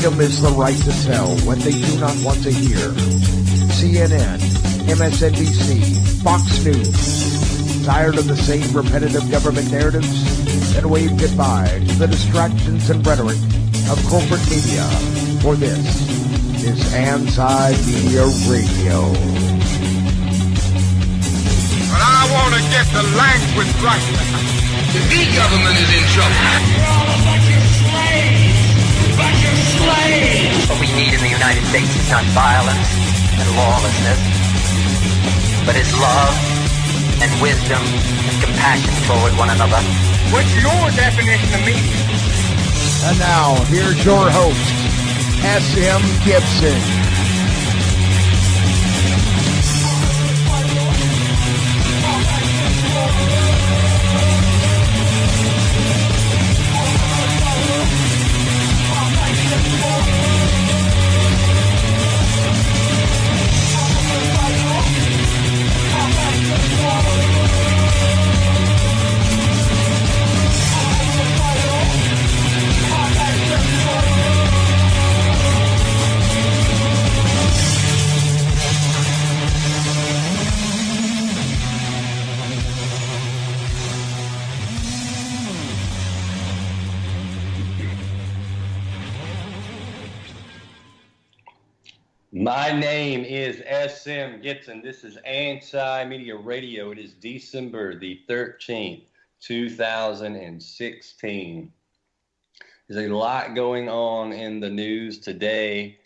Freedom is the right to tell what they do not want to hear. CNN, MSNBC, Fox News. Tired of the same repetitive government narratives? Then wave goodbye to the distractions and rhetoric of corporate media. For this is Anti-Media Radio. But I want to get the language right. The government is in trouble. You're all a bunch of slaves! Bunch of slaves! What we need in the United States is not violence and lawlessness, but it's love and wisdom and compassion toward one another. What's your definition of media? And now, here's your host, S.M. Gibson. My name is S.M. Gibson. This is Anti-Media Radio. It is December the 13th, 2016. There's a lot going on in the news today.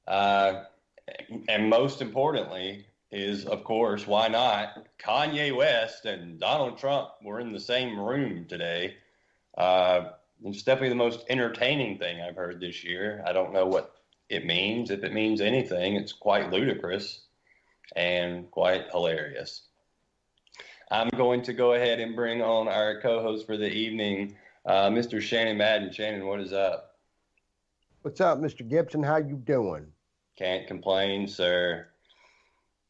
And most importantly is, of course, why not? Kanye West and Donald Trump were in the same room today. It's definitely the most entertaining thing I've heard this year. I don't know what it means. If it means anything, it's quite ludicrous and quite hilarious. I'm going to go ahead and bring on our co-host for the evening, Mr. Shannon Madden. Shannon, what is up? What's up, Mr. Gibson? How you doing? Can't complain, sir.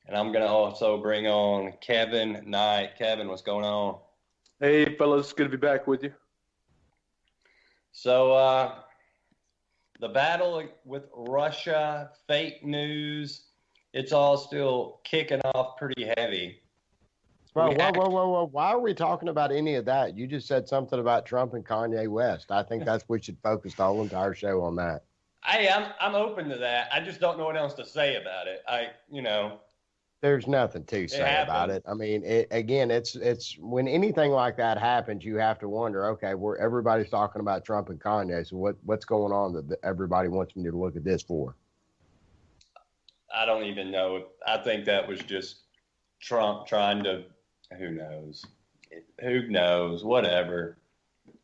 And I'm going to also bring on Kevin Knight. Kevin, what's going on? Hey, fellas. Good to be back with you. So, the battle with Russia, fake news, it's all still kicking off pretty heavy. Whoa. Why are we talking about any of that? You just said something about Trump and Kanye West. I think we should focus the whole entire show on that. Hey, I'm open to that. I just don't know what else to say about it. There's nothing to say about it. I mean, it's when anything like that happens, you have to wonder, okay, everybody's talking about Trump and Kanye, so what's going on that everybody wants me to look at this for? I don't even know. I think that was just Trump trying to, who knows, whatever.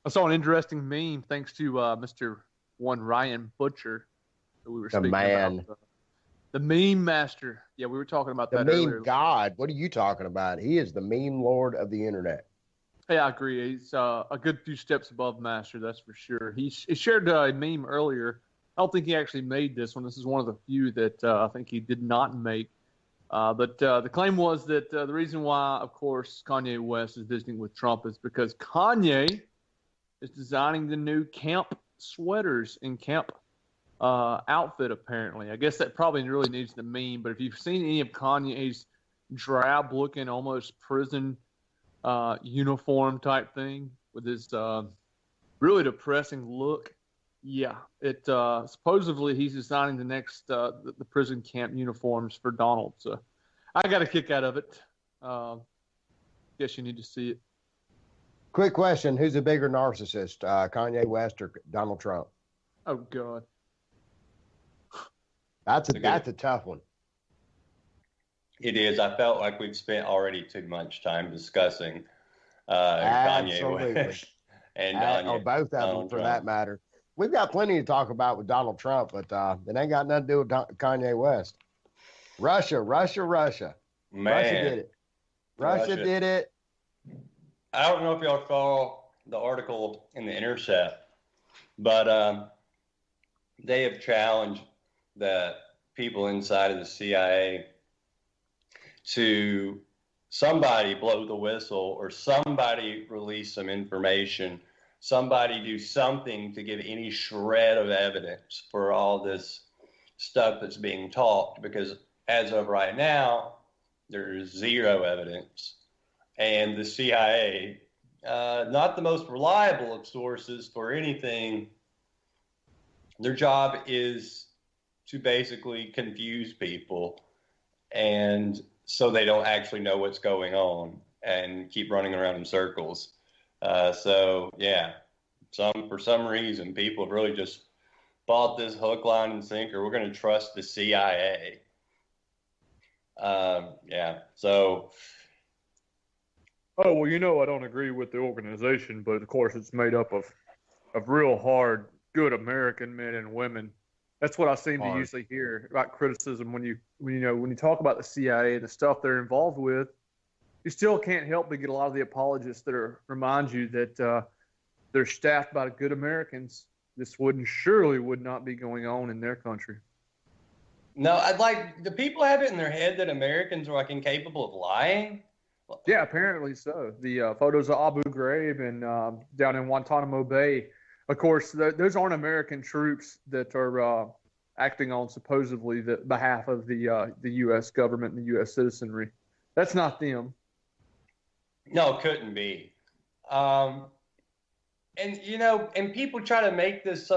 I saw an interesting meme thanks to Mr. Ryan Butcher that we were speaking about. The meme master. Yeah, we were talking about that earlier. The meme god. What are you talking about? He is the meme lord of the internet. Hey, I agree. He's a good few steps above master, that's for sure. He shared a meme earlier. I don't think he actually made this one. This is one of the few that I think he did not make. But the claim was that the reason why, of course, Kanye West is visiting with Trump is because Kanye is designing the new camp sweaters and camp outfit, apparently. I guess that probably really needs the meme, but if you've seen any of Kanye's drab looking, almost prison uniform type thing with his really depressing look, yeah, it supposedly he's designing the next the prison camp uniforms for Donald. So I got a kick out of it. Guess you need to see it. Quick question: who's a bigger narcissist, Kanye West or Donald Trump? Oh God. That's a tough one. It is. I felt like we've spent already too much time discussing Kanye West and or both of them for that matter. We've got plenty to talk about with Donald Trump, but it ain't got nothing to do with Kanye West. Russia. Man, Russia did it. Russia did it. I don't know if y'all saw the article in The Intercept, but they have challenged the people inside of the CIA to somebody blow the whistle or somebody release some information somebody do something to give any shred of evidence for all this stuff that's being talked, because as of right now, there's zero evidence. And the CIA, not the most reliable of sources for anything, their job is to basically confuse people, and so they don't actually know what's going on and keep running around in circles. So yeah, for some reason, people have really just bought this hook, line, and sinker. We're going to trust the CIA. Yeah. So. Oh, well, I don't agree with the organization, but of course it's made up of real hard, good American men and women. That's what I seem to usually hear about criticism when you talk about the CIA, the stuff they're involved with. You still can't help but get a lot of the apologists that remind you that they're staffed by good Americans. This surely would not be going on in their country. No, do people have it in their head that Americans are incapable of lying? Yeah, apparently so. The photos of Abu Ghraib and down in Guantanamo Bay, of course, those aren't American troops that are acting on supposedly the behalf of the U.S. government and the U.S. citizenry. That's not them. No, it couldn't be. And people try to make this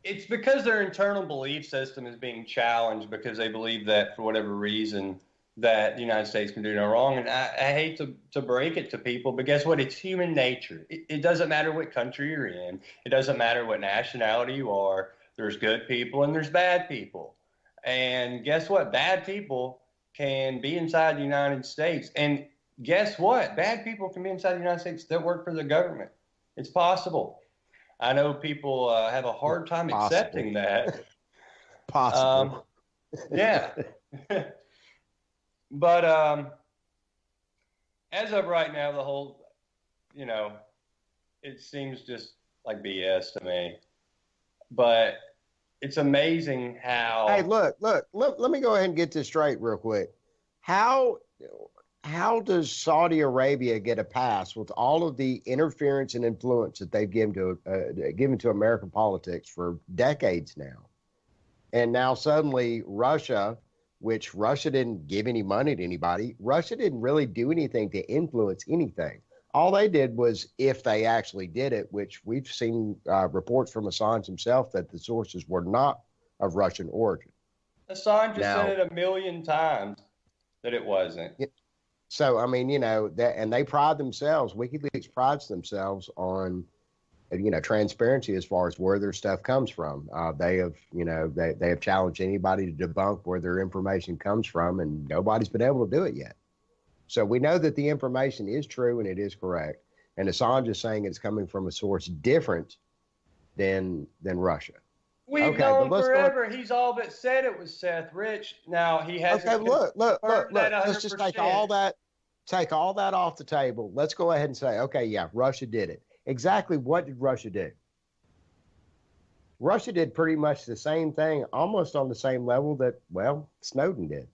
it's because their internal belief system is being challenged, because they believe that for whatever reason that the United States can do no wrong. And I hate to break it to people, but guess what? It's human nature. It doesn't matter what country you're in. It doesn't matter what nationality you are. There's good people and there's bad people. And guess what? Bad people can be inside the United States. And guess what? Bad people can be inside the United States that work for the government. It's possible. I know people have a hard time accepting that. Possible. Yeah. But as of right now, the whole, it seems just like BS to me. But it's amazing how. Hey, look. Let me go ahead and get this straight real quick. How does Saudi Arabia get a pass with all of the interference and influence that they've given to American politics for decades now? And now suddenly Russia, which Russia didn't give any money to anybody, Russia didn't really do anything to influence anything. All they did was, if they actually did it, which we've seen reports from Assange himself that the sources were not of Russian origin. Assange has said it 1,000,000 times that it wasn't. So, I mean, that, and they pride themselves, WikiLeaks prides themselves on, transparency as far as where their stuff comes from. They have challenged anybody to debunk where their information comes from, and nobody's been able to do it yet. So we know that the information is true and it is correct. And Assange is saying it's coming from a source different than Russia. We've known forever. He's all but said it was Seth Rich. Now he hasn't. Okay, look. Let's just take all that off the table. Let's go ahead and say, okay, yeah, Russia did it. Exactly what did Russia do? Russia did pretty much the same thing, almost on the same level that, Snowden did.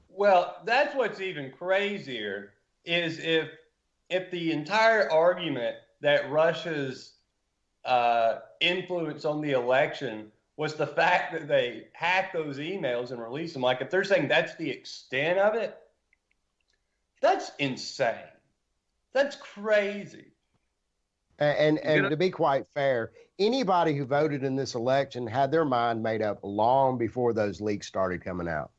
Well, that's what's even crazier is if the entire argument that Russia's influence on the election was the fact that they hacked those emails and released them. Like, if they're saying that's the extent of it, that's insane. That's crazy. And to be quite fair, anybody who voted in this election had their mind made up long before those leaks started coming out.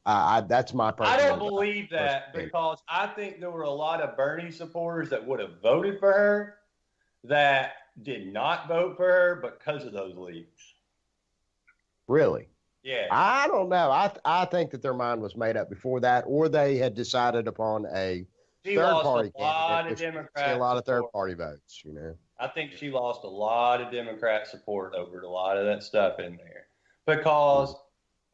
That's my personal. I don't believe that, because I think there were a lot of Bernie supporters that would have voted for her that did not vote for her because of those leaks. Really? Yeah. I don't know. I think that their mind was made up before that, or they had decided upon a third-party candidate, a lot of third-party votes. I think she lost a lot of Democrat support over a lot of that stuff in there, because,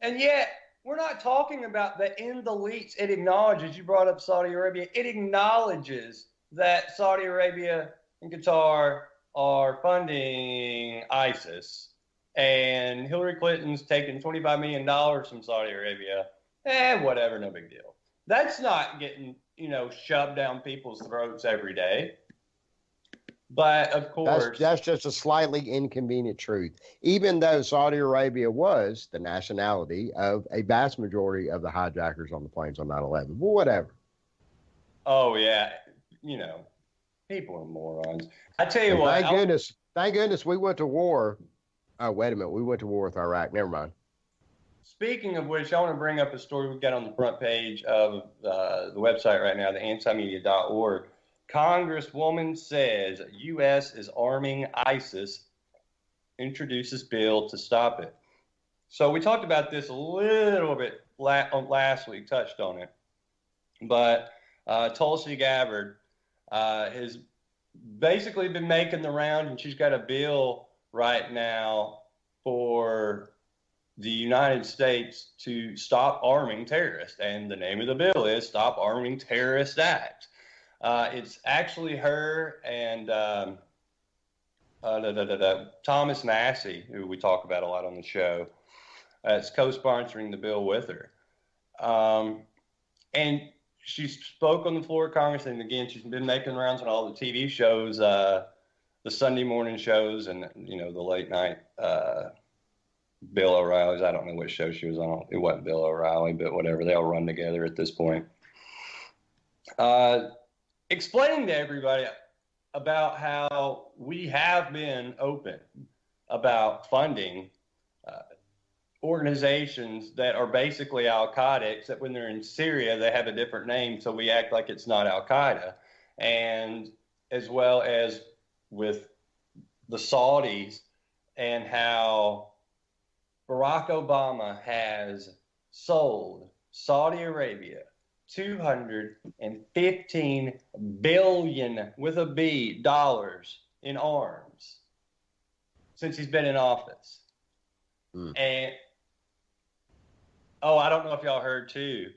and yet we're not talking about that in the leaks. It acknowledges, you brought up Saudi Arabia, it acknowledges that Saudi Arabia and Qatar are funding ISIS, and Hillary Clinton's taking $25 million from Saudi Arabia. Whatever, no big deal. That's not getting shoved down people's throats every day. But of course, that's just a slightly inconvenient truth. Even though Saudi Arabia was the nationality of a vast majority of the hijackers on the planes on 9/11, but whatever. Oh yeah, people are morons. I tell you what. Thank goodness we went to war. Oh, wait a minute, we went to war with Iraq. Never mind. Speaking of which, I want to bring up a story we've got on the front page of the website right now, the antimedia.org. Congresswoman says U.S. is arming ISIS, introduces bill to stop it. So we talked about this a little bit last week, touched on it. But Tulsi Gabbard has basically been making the round, and she's got a bill right now for the United States to stop arming terrorists. And the name of the bill is Stop Arming Terrorist Act. It's actually her and Thomas Massey, who we talk about a lot on the show. It's co-sponsoring the bill with her. And she spoke on the floor of Congress, and again, she's been making rounds on all the TV shows, the Sunday morning shows, and the late night Bill O'Reilly's. I don't know which show she was on. It wasn't Bill O'Reilly, but whatever. They all run together at this point. Explaining to everybody about how we have been open about funding organizations that are basically Al-Qaeda, except when they're in Syria, they have a different name, so we act like it's not Al-Qaeda. And as well as with the Saudis and how Barack Obama has sold Saudi Arabia $215 billion with a B dollars in arms since he's been in office. And I don't know if y'all heard too.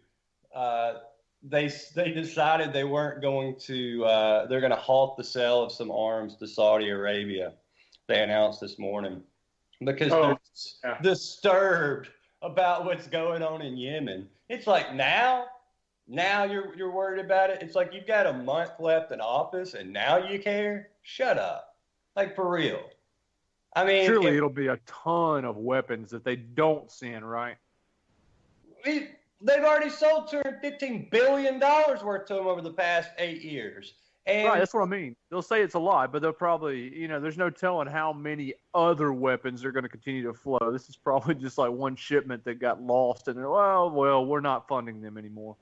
They decided they weren't going to. They're going to halt the sale of some arms to Saudi Arabia. They announced this morning because they're disturbed about what's going on in Yemen. It's like now you're worried about it. It's like you've got a month left in office and now you care? Shut up. Like, for real. I mean, surely it'll be a ton of weapons that they don't send, right? They've already sold $215 billion worth to them over the past 8 years. And right, that's what I mean. They'll say it's a lot, but they'll probably, there's no telling how many other weapons are going to continue to flow. This is probably just like one shipment that got lost, and well, we're not funding them anymore.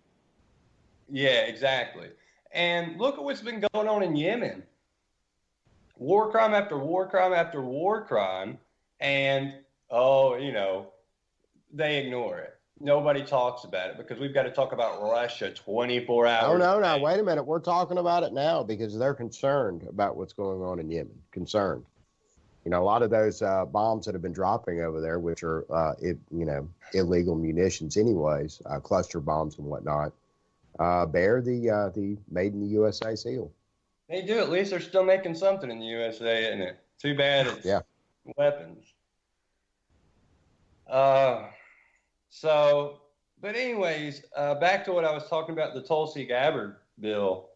Yeah, exactly. And look at what's been going on in Yemen. War crime after war crime after war crime, and they ignore it. Nobody talks about it because we've got to talk about Russia 24 hours. No, wait a minute. We're talking about it now because they're concerned about what's going on in Yemen. Concerned. A lot of those bombs that have been dropping over there, which are, illegal munitions anyways, cluster bombs and whatnot, bear the made in the USA seal. They do. At least they're still making something in the USA, isn't it? Too bad it's weapons. But anyways, back to what I was talking about, the Tulsi Gabbard bill.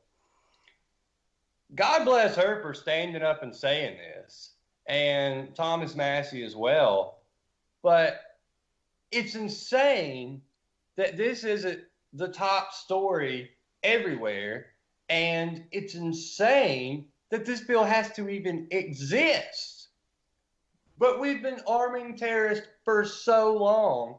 God bless her for standing up and saying this, and Thomas Massey as well. But it's insane that this isn't the top story everywhere, and it's insane that this bill has to even exist. But we've been arming terrorists for so long.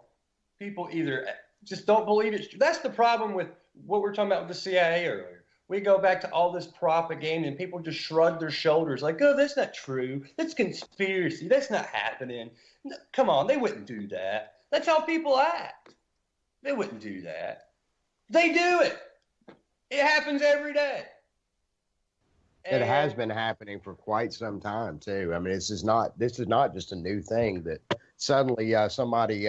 People either just don't believe it. That's the problem with what we were talking about with the CIA earlier. We go back to all this propaganda and people just shrug their shoulders like, oh, that's not true. That's conspiracy. That's not happening. No, come on, they wouldn't do that. That's how people act. They wouldn't do that. They do it. It happens every day. It has been happening for quite some time too. I mean, this is not just a new thing that suddenly somebody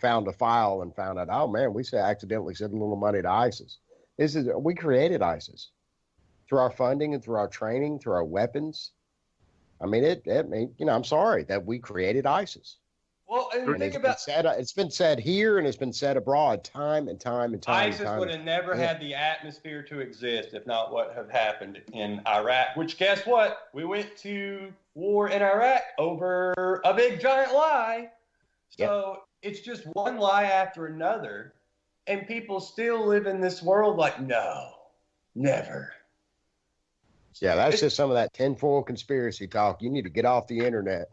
found a file and found out, oh man, we accidentally sent a little money to ISIS. We created ISIS through our funding and through our training, through our weapons. I mean, I'm sorry that we created ISIS. Well, and think about it's been said here and it's been said abroad time and time and time. ISIS would have never had the atmosphere to exist if not what have happened in Iraq. Which, guess what? We went to war in Iraq over a big giant lie. So it's just one lie after another, and people still live in this world like, no, never. Yeah, that's just some of that tinfoil conspiracy talk. You need to get off the internet.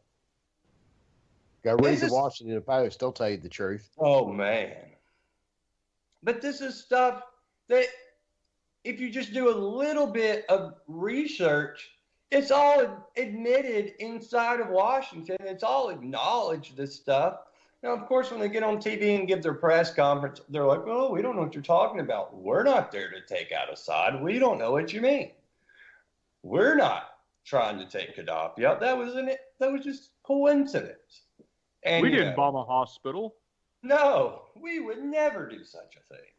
Go read the Washington Post. They'll tell you the truth. Oh, man. But this is stuff that if you just do a little bit of research, it's all admitted inside of Washington. It's all acknowledged, this stuff. Now, of course, when they get on TV and give their press conference, they're like, oh, we don't know what you're talking about. We're not there to take out Assad. We don't know what you mean. We're not trying to take Gaddafi out. That was just coincidence. And, we didn't bomb a hospital. No, we would never do such a thing.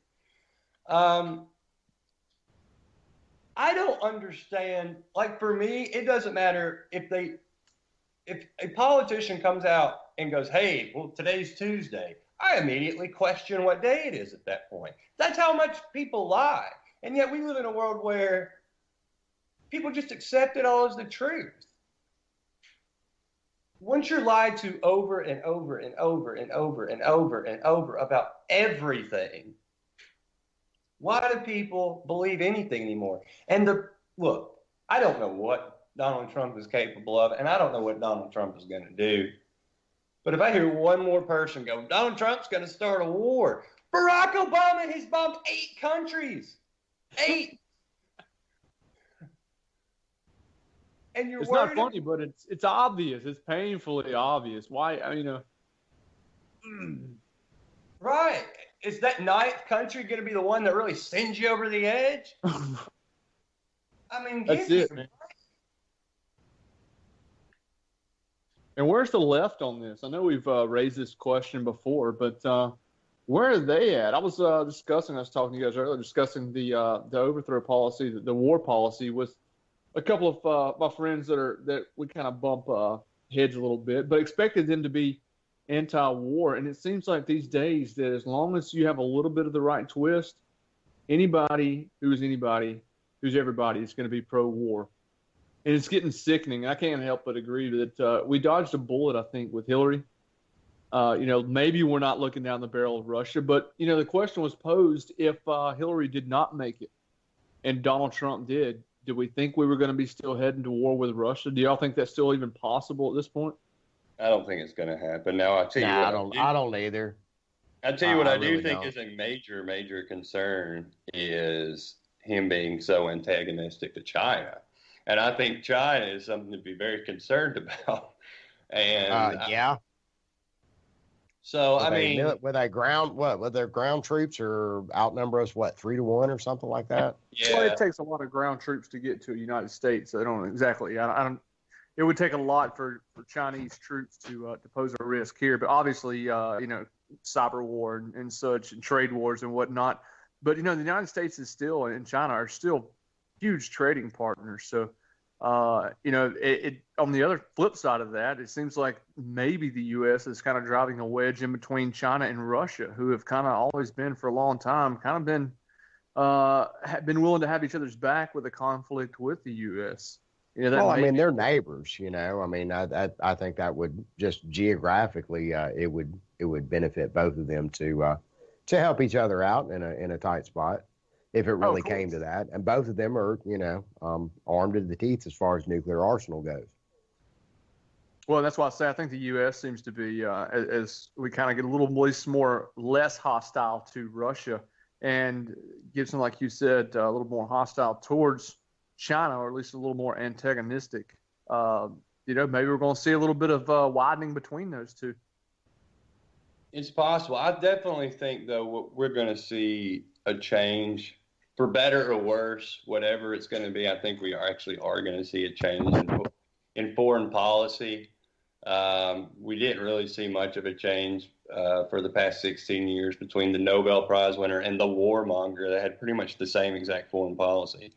I don't understand. Like, for me, it doesn't matter if a politician comes out and goes, hey, well, today's Tuesday. I immediately question what day it is at that point. That's how much people lie. And yet we live in a world where people just accept it all as the truth. Once you're lied to over and over and over and over and over and over about everything, why do people believe anything anymore? And look, I don't know what Donald Trump is capable of, and I don't know what Donald Trump is going to do. But if I hear one more person go, Donald Trump's going to start a war, Barack Obama has bombed 8 countries. 8. And it's not funny, but it's obvious. It's painfully obvious. Why? Right. Is that 9th country going to be the one that really sends you over the edge? That's it, man. And where's the left on this? I know we've raised this question before, but where are they at? I was talking to you guys earlier, discussing the overthrow policy, the war policy with a couple of my friends that we kind of bump heads a little bit, but expected them to be anti-war. And it seems like these days that as long as you have a little bit of the right twist, anybody who's everybody is going to be pro-war. And it's getting sickening. I can't help but agree that we dodged a bullet, I think, with Hillary. Maybe we're not looking down the barrel of Russia, but, the question was posed if Hillary did not make it and Donald Trump did we think we were going to be still heading to war with Russia? Do y'all think that's still even possible at this point? I don't think it's going to happen. Now, I'll tell you what. I don't either. I'll tell you what I do think is a major, major concern is him being so antagonistic to China. And I think China is something to be very concerned about. And so with their ground troops or outnumber us 3-1 or something like that. Yeah, well, it takes a lot of ground troops to get to the United States. So I don't exactly. I don't. It would take a lot for Chinese troops to pose a risk here. But obviously, cyber war and such, and trade wars and whatnot. But the United States is still and China are still huge trading partners. So. On the other flip side of that, it seems like maybe the U.S. is kind of driving a wedge in between China and Russia, who have kind of always been for a long time, kind of been willing to have each other's back with a conflict with the U.S. They're neighbors. I think that would just geographically, it would benefit both of them to help each other out in a tight spot. If it really came to that. And both of them are, armed to the teeth as far as nuclear arsenal goes. Well, that's why I say I think the U.S. seems to be, as we kind of get a little less hostile to Russia, and Gibson, like you said, a little more hostile towards China, or at least a little more antagonistic. Maybe we're going to see a little bit of widening between those two. It's possible. I definitely think, though, we're going to see a change. For better or worse, whatever it's going to be, I think we are going to see a change in foreign policy. We didn't really see much of a change for the past 16 years between the Nobel Prize winner and the warmonger that had pretty much the same exact foreign policy.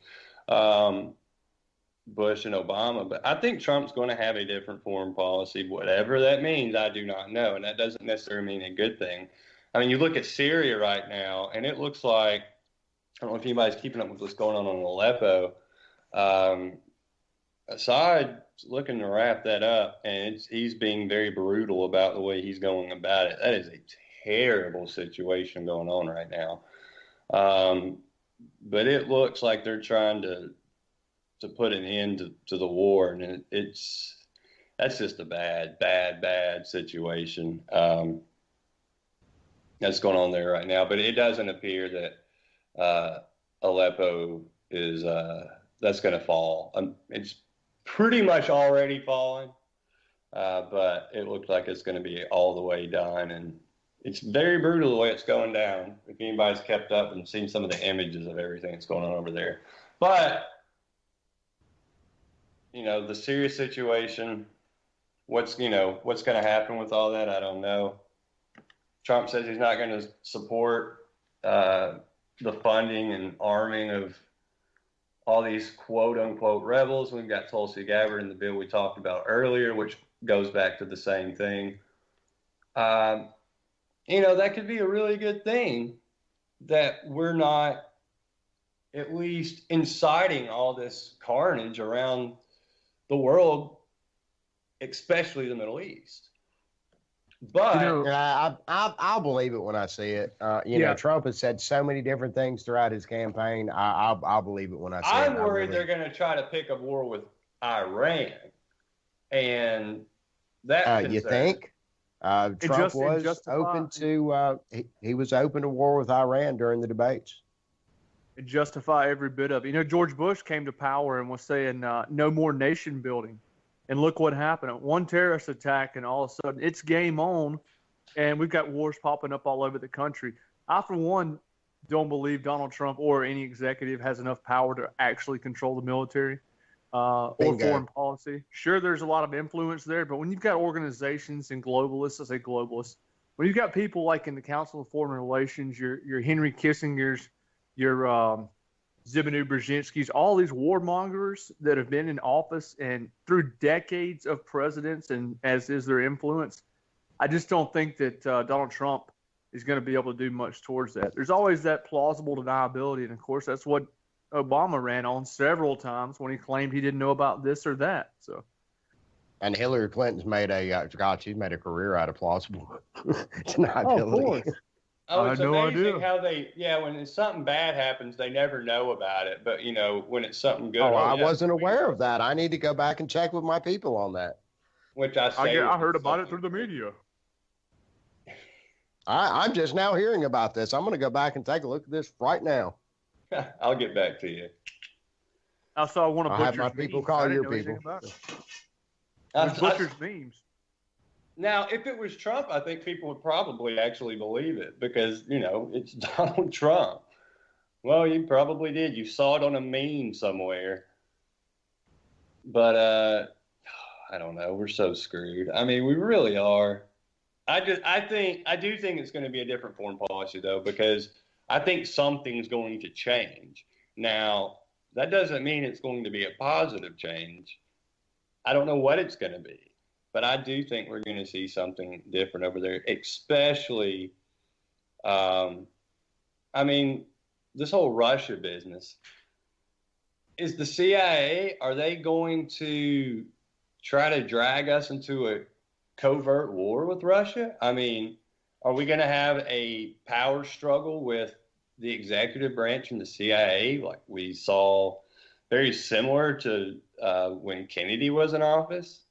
Bush and Obama, but I think Trump's going to have a different foreign policy, whatever that means. I do not know, and that doesn't necessarily mean a good thing. I mean, you look at Syria right now, and it looks like, I don't know if anybody's keeping up with what's going on Aleppo. Assad's looking to wrap that up, and he's being very brutal about the way he's going about it. That is a terrible situation going on right now. But it looks like they're trying to put an end to the war, and that's just a bad situation that's going on there right now. But it doesn't appear that Aleppo is that's going to fall. It's pretty much already fallen, but it looks like it's going to be all the way done, and it's very brutal the way it's going down. If anybody's kept up and seen some of the images of everything that's going on over there, but the Syria situation, what's going to happen with all that, I don't know. Trump says he's not going to support the funding and arming of all these quote-unquote rebels. We've got Tulsi Gabbard in the bill we talked about earlier, which goes back to the same thing. That could be a really good thing, that we're not at least inciting all this carnage around the world, especially the Middle East. But I'll believe it when I see it. Trump has said so many different things throughout his campaign. I'll believe it when I see it. I'm worried they're going to try to pick a war with Iran, and that you think Trump was open to he was open to war with Iran during the debates. Justify every bit of it. George Bush came to power and was saying no more nation building. And look what happened. One terrorist attack, and all of a sudden it's game on, and we've got wars popping up all over the country. I, for one, don't believe Donald Trump or any executive has enough power to actually control the military or foreign policy. Sure, there's a lot of influence there, but when you've got organizations and globalists, I say globalists, when you've got people like in the Council of Foreign Relations, your Henry Kissinger's, your Zbigniew Brzezinski's, all these warmongers that have been in office and through decades of presidents, and as is their influence, I just don't think that Donald Trump is going to be able to do much towards that. There's always that plausible deniability, and of course that's what Obama ran on several times when he claimed he didn't know about this or that. So, and Hillary Clinton's made she's made a career out of plausible deniability. Oh, of course. Oh, it's amazing how when something bad happens, they never know about it. But, when it's something good. I wasn't aware of that. I need to go back and check with my people on that. Which I heard about it through the media. I'm just now hearing about this. I'm going to go back and take a look at this right now. I'll get back to you. I saw one of Butcher's have my people call your people. Butcher's memes. Now, if it was Trump, I think people would probably actually believe it because, it's Donald Trump. Well, you probably did. You saw it on a meme somewhere. But I don't know. We're so screwed. I mean, we really are. I do think it's going to be a different foreign policy, though, because I think something's going to change. Now, that doesn't mean it's going to be a positive change. I don't know what it's going to be. But I do think we're going to see something different over there, especially, this whole Russia business. Is the CIA, are they going to try to drag us into a covert war with Russia? I mean, are we going to have a power struggle with the executive branch and the CIA like we saw very similar to when Kennedy was in office?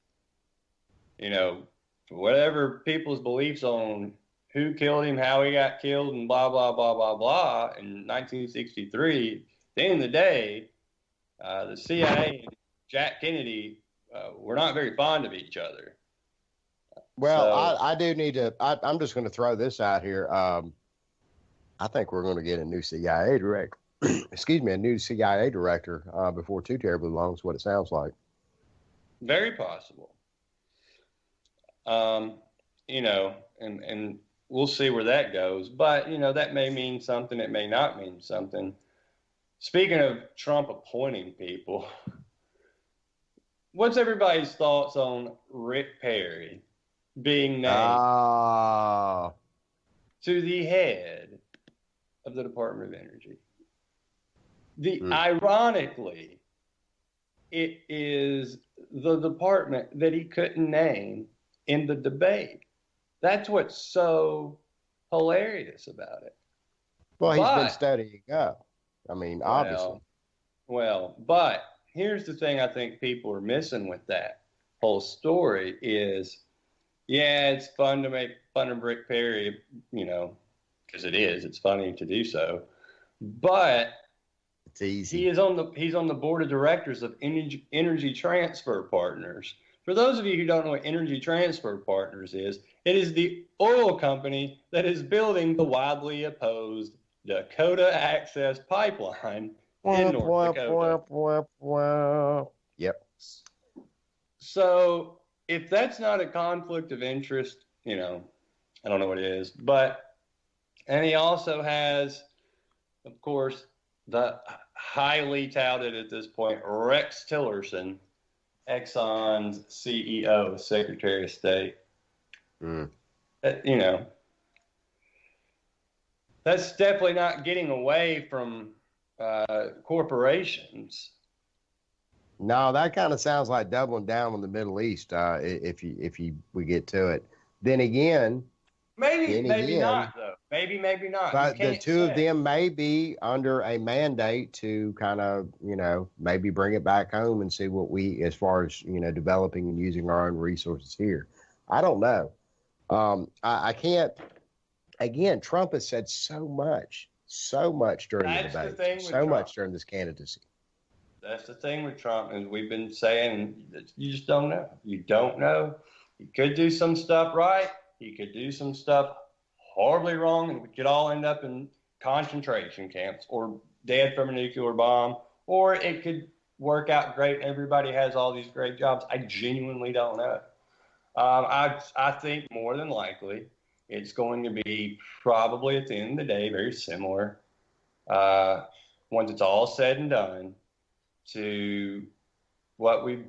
Whatever people's beliefs on who killed him, how he got killed, and blah, blah, blah, blah, blah, in 1963, at the end of the day, the CIA and Jack Kennedy were not very fond of each other. Well, I do need to, I'm just going to throw this out here. I think we're going to get a new CIA director, a new CIA director before too terribly long is what it sounds like. Very possible. And we'll see where that goes. But, that may mean something. It may not mean something. Speaking of Trump appointing people, what's everybody's thoughts on Rick Perry being named to the head of the Department of Energy? Ironically, it is the department that he couldn't name in the debate. That's what's so hilarious about it. Well, he's been studying up. I mean, obviously. Well, but here's the thing I think people are missing with that whole story is, yeah, it's fun to make fun of Rick Perry, because it is. It's funny to do so. But it's easy. He's on the board of directors of Energy Transfer Partners. For those of you who don't know what Energy Transfer Partners is, it is the oil company that is building the widely opposed Dakota Access Pipeline in North Dakota. Yep. So if that's not a conflict of interest, I don't know what it is. And he also has, of course, the highly touted at this point, Rex Tillerson, Exxon's CEO, Secretary of State. That's definitely not getting away from corporations. No, that kind of sounds like doubling down on the Middle East. If we get to it, then again. Maybe not, though. Maybe not. But the two of them may be under a mandate to kind of, maybe bring it back home and see what as far as, developing and using our own resources here. I don't know. I can't. Again, Trump has said so much during the debate, so much during this candidacy. That's the thing with Trump, is we've been saying that you just don't know. You don't know. He could do some stuff right. He could do some stuff horribly wrong, and we could all end up in concentration camps or dead from a nuclear bomb, or it could work out great. Everybody has all these great jobs. I genuinely don't know. I think more than likely it's going to be probably at the end of the day very similar, once it's all said and done, to what we've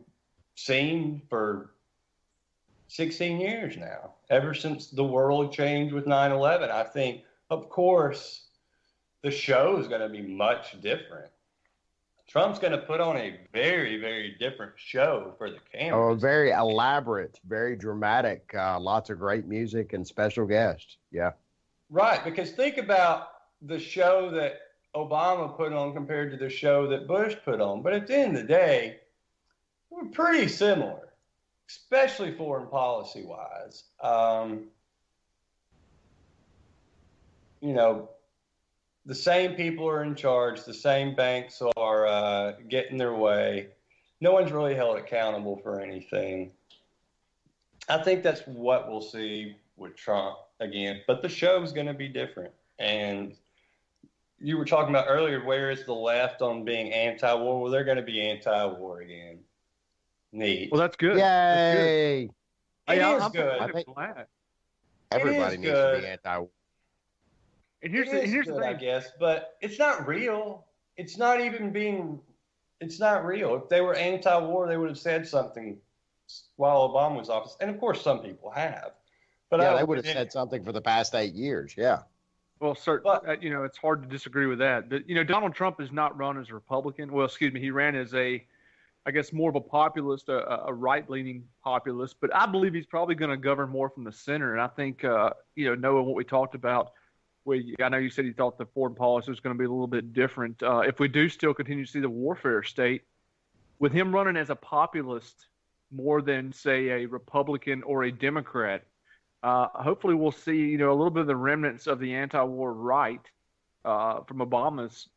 seen for 16 years now, ever since the world changed with 9/11. I think, of course, the show is going to be much different. Trump's going to put on a very, very different show for the camera. Oh, very elaborate, very dramatic, lots of great music and special guests. Yeah. Right, because think about the show that Obama put on compared to the show that Bush put on. But at the end of the day, we're pretty similar, especially foreign policy wise. The same people are in charge. The same banks are getting their way. No one's really held accountable for anything. I think that's what we'll see with Trump again. But the show's going to be different. And you were talking about earlier, where is the left on being anti-war? Well, they're going to be anti-war again. Neat. Well, that's good. Yay. It is good. I think glad. Everybody needs to be anti-war. And here's the thing, I guess, but it's not real. It's not real. If they were anti-war, they would have said something while Obama was in office. And of course, some people have. But yeah, they would have said something for the past 8 years. Yeah. Well, it's hard to disagree with that. But, Donald Trump is not run as a Republican. Well, excuse me, he ran as more of a populist, a right-leaning populist. But I believe he's probably going to govern more from the center. And I think, knowing what we talked about, I know you said you thought the foreign policy was going to be a little bit different. If we do still continue to see the warfare state, with him running as a populist more than, say, a Republican or a Democrat, hopefully we'll see, a little bit of the remnants of the anti-war right from Obama's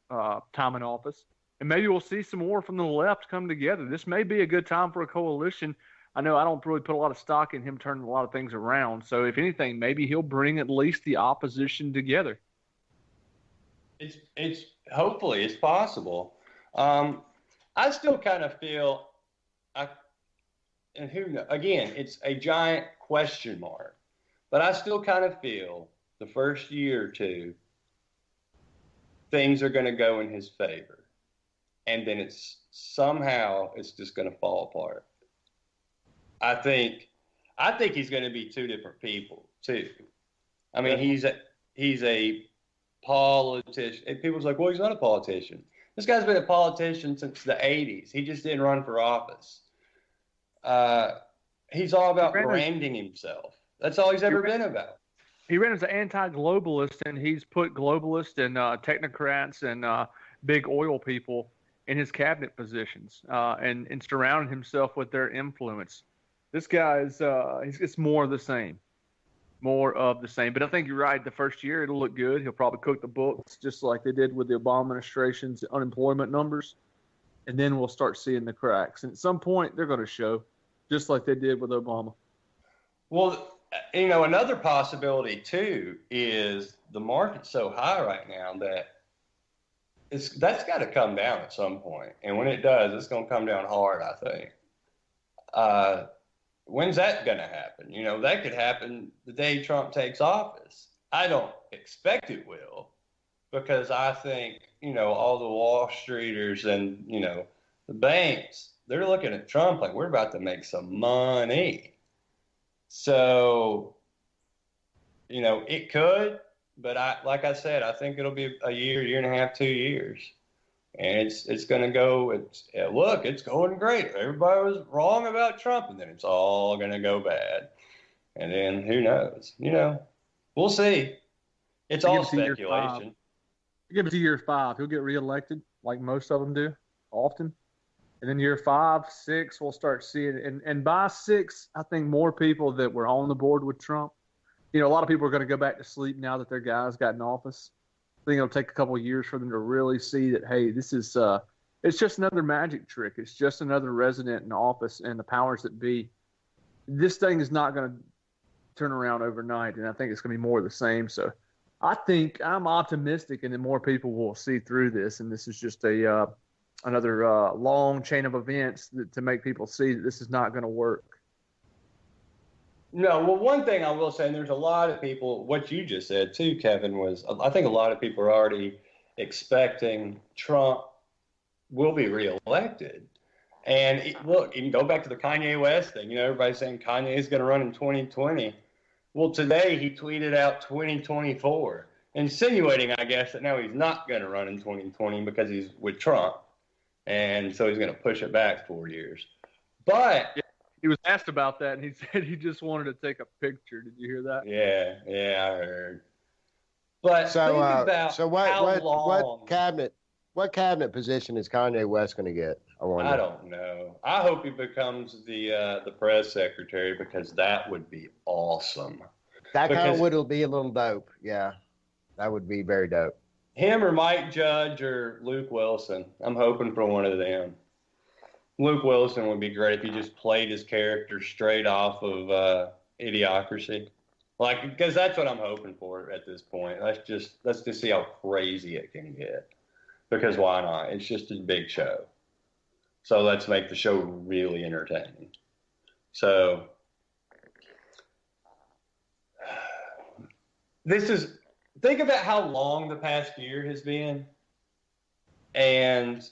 time in office. And maybe we'll see some more from the left come together. This may be a good time for a coalition. I know I don't really put a lot of stock in him turning a lot of things around. So if anything, maybe he'll bring at least the opposition together. It's hopefully it's possible. I still kind of feel, and who knows, again, it's a giant question mark, but I still kind of feel the first year or two, things are going to go in his favor. And then it's just going to fall apart. I think he's going to be two different people too. I mean, he's a politician. And people's like, well, he's not a politician. This guy's been a politician since the 80s. He just didn't run for office. He's all about branding himself. That's all he's ever been about. He ran as an anti-globalist, and he's put globalists and technocrats and big oil people in his cabinet positions, and surrounded himself with their influence. This guy is it's more of the same. More of the same. But I think you're right. The first year, it'll look good. He'll probably cook the books just like they did with the Obama administration's unemployment numbers. And then we'll start seeing the cracks. And at some point, they're going to show, just like they did with Obama. Well, another possibility, too, is the market's so high right now that that's got to come down at some point. And when it does, it's going to come down hard, I think. When's that going to happen? That could happen the day Trump takes office. I don't expect it will, because I think, all the Wall Streeters and, the banks, they're looking at Trump like, we're about to make some money. So, it could, but like I said, I think it'll be a year and a half, 2 years. And it's going to go, it's going great. Everybody was wrong about Trump, and then it's all going to go bad. And then who knows? We'll see. It's all speculation. Give it to year 5. He'll get reelected, like most of them do, often. And then year 5, 6, we'll start seeing. And by 6, I think more people that were on the board with Trump, a lot of people are going to go back to sleep now that their guys got in office. I think it'll take a couple of years for them to really see that, hey, this is it's just another magic trick. It's just another resident in office, and the powers that be. This thing is not going to turn around overnight, and I think it's going to be more of the same. So I think I'm optimistic, and then more people will see through this, and this is just another long chain of events to make people see that this is not going to work. No, well, one thing I will say, and there's a lot of people, what you just said too, Kevin, was I think a lot of people are already expecting Trump will be reelected. And look, you can go back to the Kanye West thing. Everybody's saying Kanye is going to run in 2020. Well, today he tweeted out 2024, insinuating, I guess, that now he's not going to run in 2020 because he's with Trump. And so he's going to push it back 4 years. But he was asked about that, and he said he just wanted to take a picture. Did you hear that? Yeah, I heard. But think about what cabinet position is Kanye West going to get? I don't know. I hope he becomes the press secretary, because that would be awesome. That kind of would be a little dope. Yeah, that would be very dope. Him or Mike Judge or Luke Wilson. I'm hoping for one of them. Luke Wilson would be great if he just played his character straight off of Idiocracy. Because that's what I'm hoping for at this point. Let's just see how crazy it can get. Because why not? It's just a big show. So let's make the show really entertaining. So think about how long the past year has been. And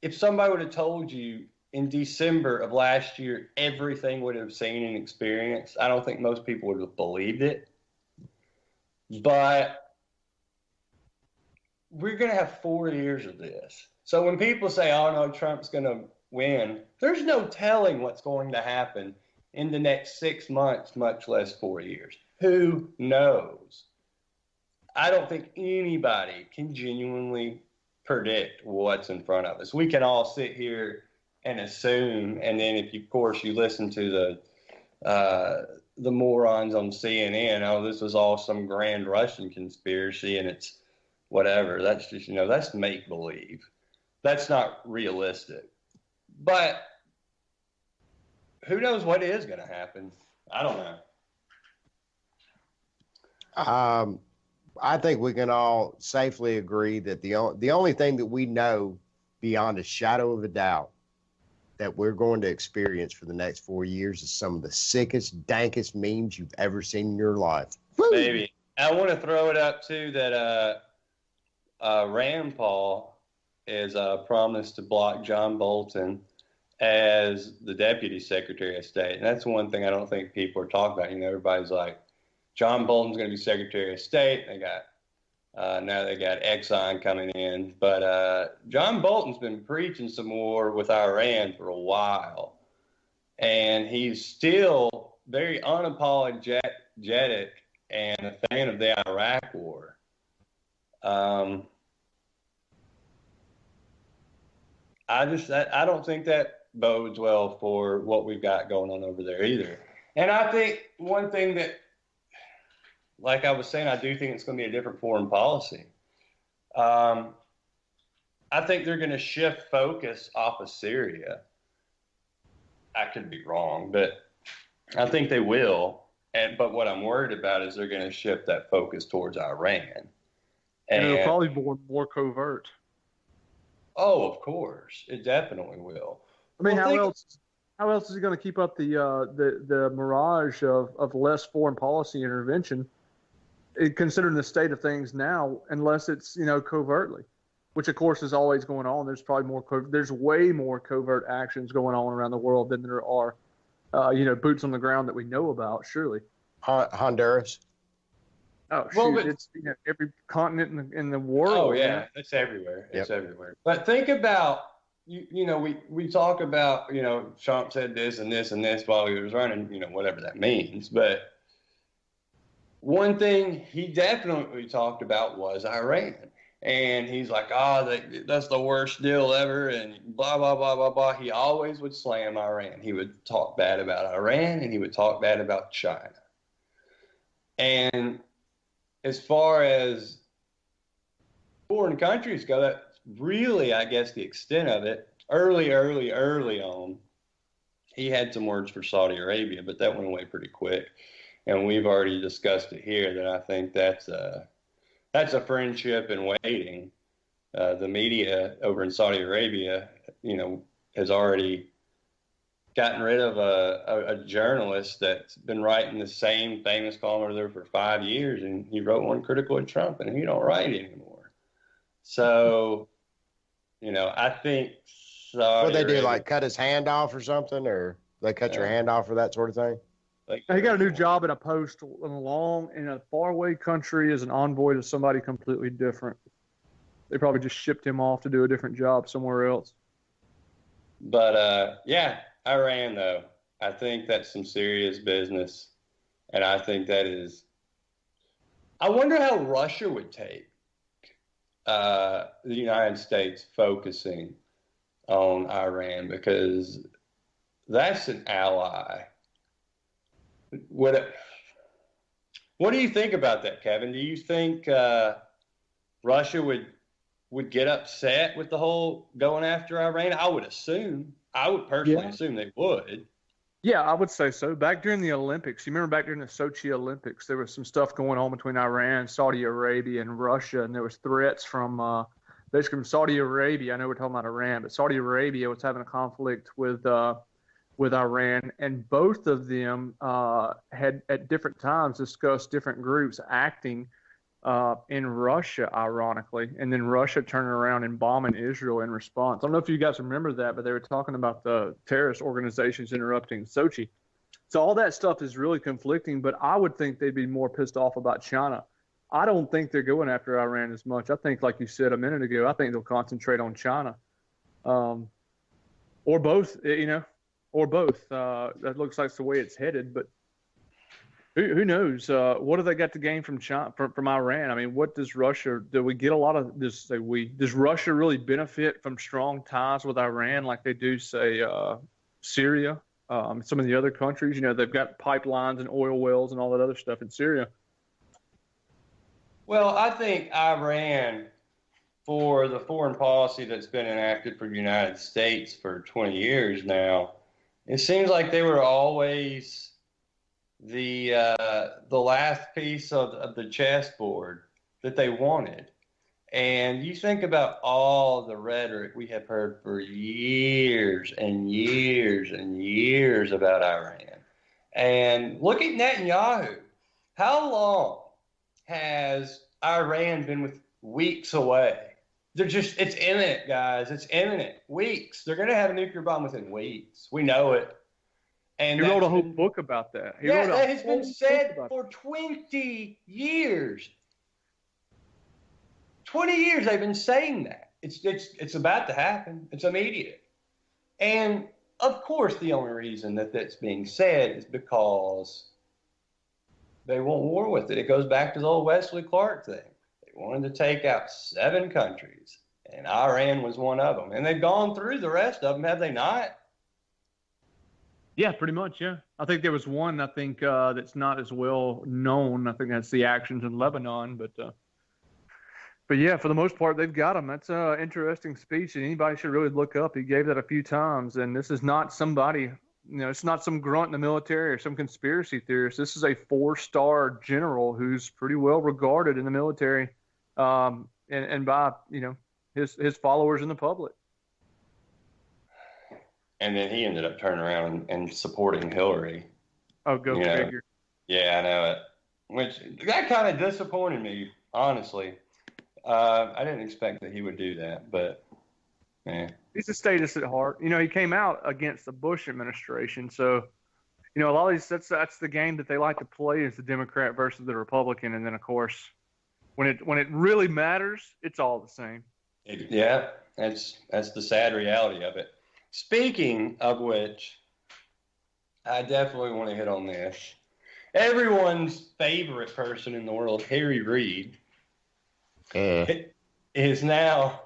if somebody would have told you in December of last year everything would have seen and experienced, I don't think most people would have believed it. But we're going to have 4 years of this. So when people say, oh, no, Trump's going to win, there's no telling what's going to happen in the next 6 months, much less 4 years. Who knows? I don't think anybody can genuinely predict what's in front of us. We can all sit here and assume, and then if you, of course, you listen to the morons on CNN, oh, this was all some grand Russian conspiracy and it's whatever. That's just, that's make-believe. That's not realistic. But who knows what is going to happen? I don't know. I think we can all safely agree that the only thing that we know beyond a shadow of a doubt that we're going to experience for the next 4 years is some of the sickest, dankest memes you've ever seen in your life. Woo! Maybe. I want to throw it up, too, that Rand Paul is promised to block John Bolton as the Deputy Secretary of State. And that's one thing I don't think people are talking about. Everybody's like, John Bolton's going to be Secretary of State. They got now they got Exxon coming in. But John Bolton's been preaching some war with Iran for a while. And he's still very unapologetic and a fan of the Iraq War. I don't think that bodes well for what we've got going on over there either. And I think one thing that, like I was saying, I do think it's going to be a different foreign policy. I think they're going to shift focus off of Syria. I could be wrong, but I think they will. But what I'm worried about is they're going to shift that focus towards Iran. And it'll probably be more covert. Oh, of course, it definitely will. I mean, how else is he going to keep up the mirage of less foreign policy intervention, considering the state of things now, unless it's covertly, which of course is always going on. There's probably there's way more covert actions going on around the world than there are, boots on the ground that we know about. Surely, Honduras. Oh, well, it's every continent in the world. Oh, yeah, it's everywhere. It's everywhere. But think about, we talk about, Trump said this and this and this while he was running, whatever that means. But one thing he definitely talked about was Iran. And he's like, that's the worst deal ever, and blah, blah, blah, blah, blah. He always would slam Iran. He would talk bad about Iran, and he would talk bad about China. And as far as foreign countries go, that's really, I guess, the extent of it. Early on, he had some words for Saudi Arabia, but that went away pretty quick. And we've already discussed it here that I think that's a friendship in waiting. The media over in Saudi Arabia, has already gotten rid of a journalist that's been writing the same famous column over there for 5 years, and he wrote one critical of Trump, and he don't write anymore. So, I think what they do, like cut his hand off or something, or they cut your hand off or that sort of thing? He got a new job in a post in a faraway country as an envoy to somebody completely different. They probably just shipped him off to do a different job somewhere else. But, Iran, though, I think that's some serious business. And I think I wonder how Russia would take the United States focusing on Iran, because that's an ally. What do you think about that, Kevin? Do you think Russia would get upset with the whole going after Iran? I would personally assume they would. Yeah, I would say so. Back during the Olympics, you remember back during the Sochi Olympics, there was some stuff going on between Iran, Saudi Arabia, and Russia, and there was threats from basically from Saudi Arabia. I know we're talking about Iran, but Saudi Arabia was having a conflict with Iran, and both of them had at different times discussed different groups acting in Russia, ironically, and then Russia turning around and bombing Israel in response. I don't know if you guys remember that, but they were talking about the terrorist organizations interrupting Sochi. So all that stuff is really conflicting, but I would think they'd be more pissed off about China. I don't think they're going after Iran as much. I think, like you said a minute ago, I think they'll concentrate on China, or both, or both. That looks like the way it's headed, but who knows? What do they got to gain from China, from Iran? I mean, what does Russia? Do we get a lot of this? Does Russia really benefit from strong ties with Iran, like they do, say, Syria, some of the other countries? They've got pipelines and oil wells and all that other stuff in Syria. Well, I think Iran, for the foreign policy that's been enacted for the United States for 20 years now, it seems like they were always the last piece of the chessboard that they wanted. And you think about all the rhetoric we have heard for years and years and years about Iran. And look at Netanyahu. How long has Iran been weeks away It's imminent, guys. It's imminent. Weeks. They're going to have a nuclear bomb within weeks. We know it. And he wrote a whole book about that. That has been said for 20 years. 20 years they've been saying that. It's about to happen. It's immediate. And of course, the only reason that that's being said is because they want war with it. It goes back to the old Wesley Clark thing. They wanted to take out 7 countries, and Iran was one of them. And they've gone through the rest of them, have they not? Yeah, pretty much, yeah. I think there was one, that's not as well known. I think that's the actions in Lebanon. But yeah, for the most part, they've got them. That's an interesting speech, and anybody should really look up. He gave that a few times, and this is not somebody, it's not some grunt in the military or some conspiracy theorist. This is a 4-star general who's pretty well regarded in the military and by, his followers in the public. And then he ended up turning around and supporting Hillary. Oh, go figure. Yeah, I know it. Which, that kind of disappointed me, honestly. I didn't expect that he would do that, but, yeah. He's a statist at heart. He came out against the Bush administration, so, a lot of these, that's the game that they like to play, is the Democrat versus the Republican, and then, of course, when it really matters, it's all the same. Yeah, that's the sad reality of it. Speaking of which, I definitely want to hit on this. Everyone's favorite person in the world, Harry Reid, is now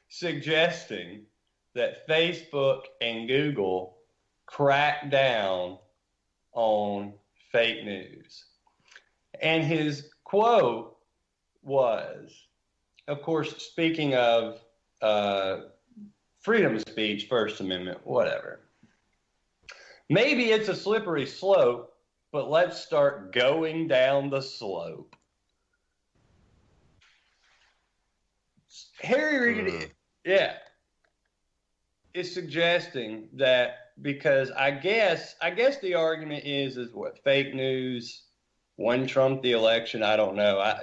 suggesting that Facebook and Google crack down on fake news. And his quote was, of course, speaking of freedom of speech, First Amendment, whatever. Maybe it's a slippery slope, but let's start going down the slope. Harry Reid, is suggesting that because I guess the argument is what, fake news won Trump the election. I don't know.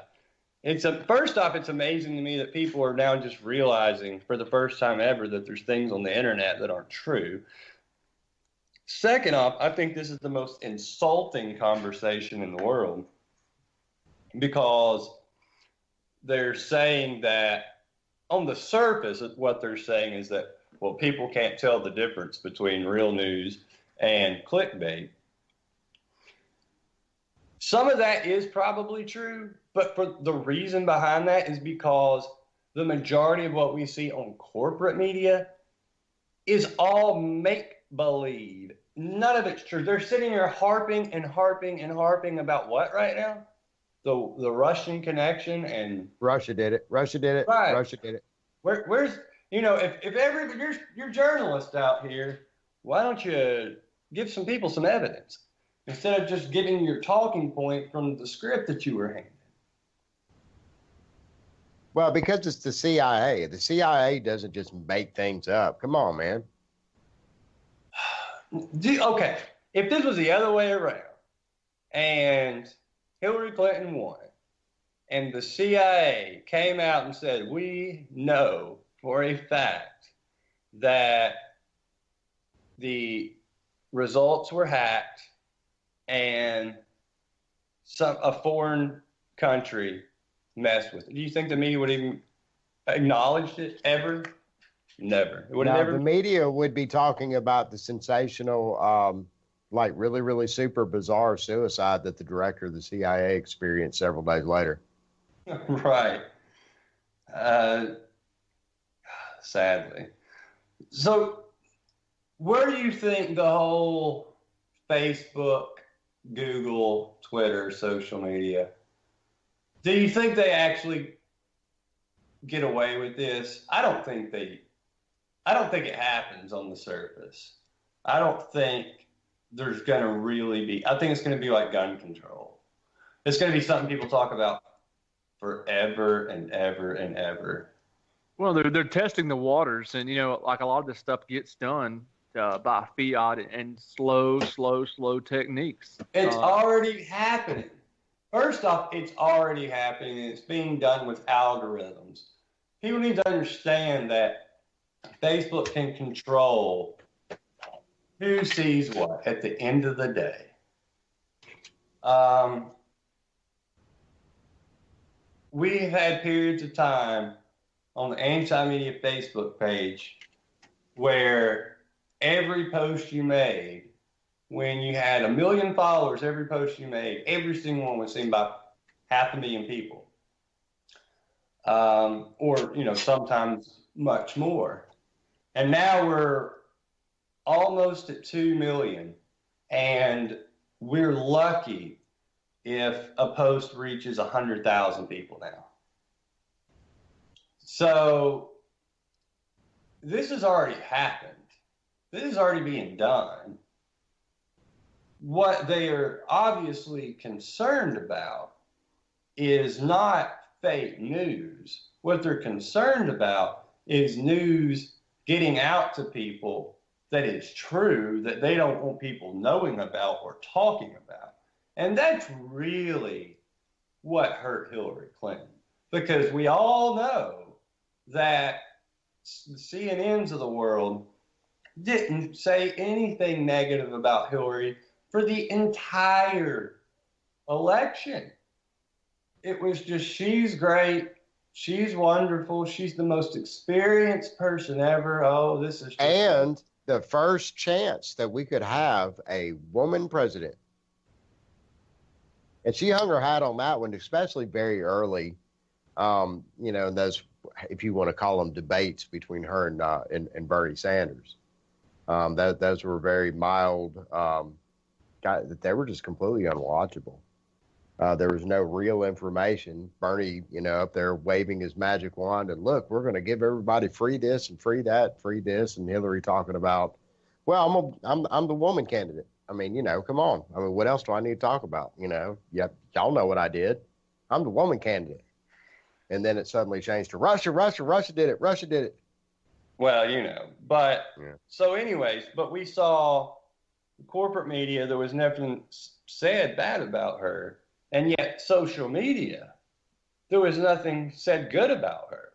First off, it's amazing to me that people are now just realizing for the first time ever that there's things on the internet that aren't true. Second off, I think this is the most insulting conversation in the world because they're saying that on the surface, what they're saying is that, well, people can't tell the difference between real news and clickbait. Some of that is probably true, but for the reason behind that is because the majority of what we see on corporate media is all make-believe. None of it's true. They're sitting here harping and harping and harping about what right now? The Russian connection and Russia did it. Right. Russia did it. Where's if you're journalists out here, why don't you give some people some evidence instead of just giving your talking point from the script that you were handed? Well, because it's the CIA. The CIA doesn't just make things up. Come on, man. Okay, if this was the other way around and Hillary Clinton won and the CIA came out and said, we know for a fact that the results were hacked and a foreign country messed with it. Do you think the media would even acknowledge it ever? Never. It would have never. The media would be talking about the sensational, really, really super bizarre suicide that the director of the CIA experienced several days later. Right. Sadly. So where do you think the whole Facebook, Google, Twitter, social media, do you think they actually get away with this? I don't think it happens on the surface. I don't think there's going to really be, I think it's going to be like gun control. It's going to be something people talk about forever and ever and ever. Well, they're testing the waters, and like a lot of this stuff gets done by fiat and slow techniques. It's already happening. First off, it's already happening, and it's being done with algorithms. people need to understand that Facebook can control who sees what at the end of the day. We've had periods of time on the anti-media Facebook page where every post you made, when you had 1 million followers, every post you made, every single one was seen by 500,000 people. Or, sometimes much more. And now we're almost at 2 million, and we're lucky if a post reaches 100,000 people now. So this has already happened. This is already being done. What they are obviously concerned about is not fake news. What they're concerned about is news getting out to people that is true, that they don't want people knowing about or talking about. And that's really what hurt Hillary Clinton, because we all know that the CNNs of the world didn't say anything negative about Hillary for the entire election. It was just, she's great, she's wonderful, she's the most experienced person ever. Oh, this is just and the first chance that we could have a woman president. And she hung her hat on that one, especially very early. Those, if you want to call them debates between her and Bernie Sanders, those were very mild. They were just completely unwatchable. There was no real information. Bernie, up there waving his magic wand and look, we're going to give everybody free this and free that, free this, and Hillary talking about, well, I'm the woman candidate. I mean, come on. I mean, what else do I need to talk about? Y'all know what I did. I'm the woman candidate. And then it suddenly changed to Russia did it. Well, but so anyways, but we saw corporate media, there was nothing said bad about her. And yet social media, there was nothing said good about her.